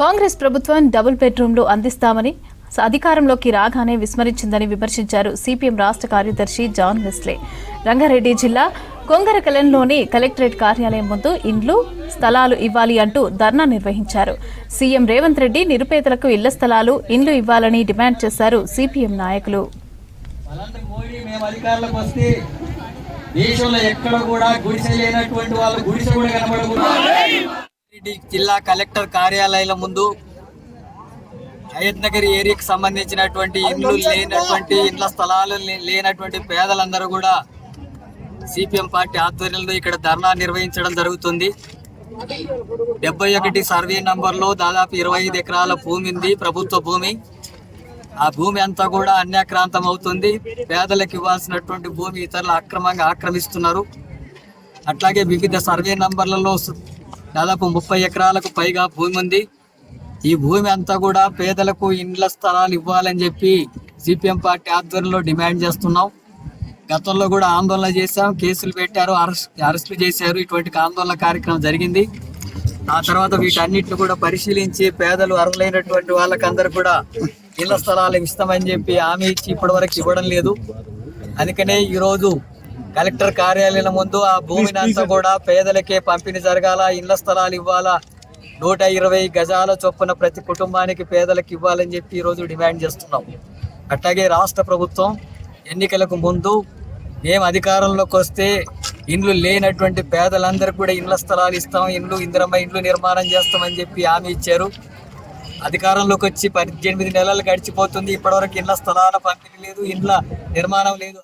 కాంగ్రెస్ ప్రభుత్వం డబుల్ బెడ్రూమ్లు అందిస్తామని అధికారంలోకి రాగానే విస్మరించిందని విమర్శించారు సిపిఎం రాష్ట్ర కార్యదర్శి జాన్ వెస్లే. రంగారెడ్డి జిల్లా కొంగరకలంలోని కలెక్టరేట్ కార్యాలయం ముందు ఇండ్లు స్థలాలు ఇవ్వాలి అంటూ ధర్నా నిర్వహించారు. సీఎం రేవంత్ రెడ్డి నిరుపేదలకు ఇళ్ల స్థలాలు ఇండ్లు ఇవ్వాలని డిమాండ్ చేశారు సిపిఎం నాయకులు. జిల్లా కలెక్టర్ కార్యాలయాల ముందు హయత్ నగర్ ఏరియాకి సంబంధించినటువంటి ఇండ్ల స్థలాలు లేనటువంటి పేదలందరూ కూడా సిపిఎం పార్టీ ఆధ్వర్యంలో ఇక్కడ ధర్నా నిర్వహించడం జరుగుతుంది. 71 సర్వే నంబర్లో దాదాపు 25 ఎకరాల భూమి ఉంది, ప్రభుత్వ భూమి. ఆ భూమి అంతా కూడా అన్యాక్రాంతం అవుతుంది. పేదలకు ఇవ్వాల్సినటువంటి భూమి ఇతరులు అక్రమంగా ఆక్రమిస్తున్నారు. అట్లాగే వివిధ సర్వే నంబర్లలో దాదాపు 30 ఎకరాలకు పైగా భూమి ఉంది. ఈ భూమి అంతా కూడా పేదలకు ఇండ్ల స్థలాలు ఇవ్వాలని చెప్పి సిపిఎం పార్టీ ఆధ్వర్యంలో డిమాండ్ చేస్తున్నాం. గతంలో కూడా ఆందోళన చేశాం, కేసులు పెట్టారు, అరెస్టులు చేశారు. ఇటువంటి ఆందోళన కార్యక్రమం జరిగింది. ఆ తర్వాత వీటన్నిటిని కూడా పరిశీలించి పేదలు అర్హులైనటువంటి వాళ్ళకందరూ కూడా ఇళ్ల స్థలాలు ఇస్తామని చెప్పి హామీ ఇచ్చి ఇప్పటివరకు ఇవ్వడం లేదు. అందుకనే ఈరోజు కలెక్టర్ కార్యాలయం ముందు ఆ భూమిని అంతా కూడా పేదలకే పంపిణీ జరగాల, ఇళ్ల స్థలాలు ఇవ్వాలా, 120 గజాల చొప్పున ప్రతి కుటుంబానికి పేదలకు ఇవ్వాలని చెప్పి ఈరోజు డిమాండ్ చేస్తున్నాం. అట్లాగే రాష్ట్ర ప్రభుత్వం ఎన్నికలకు ముందు మేము అధికారంలోకి వస్తే ఇండ్లు లేనటువంటి పేదలందరికీ కూడా ఇళ్ల స్థలాలు ఇస్తాం, ఇందిరమ్మ ఇండ్లు నిర్మాణం చేస్తామని చెప్పి హామీ ఇచ్చారు. అధికారంలోకి వచ్చి 18 నెలలు గడిచిపోతుంది, ఇప్పటివరకు ఇళ్ల స్థలాల పంపిణీ లేదు, ఇండ్ల నిర్మాణం లేదు.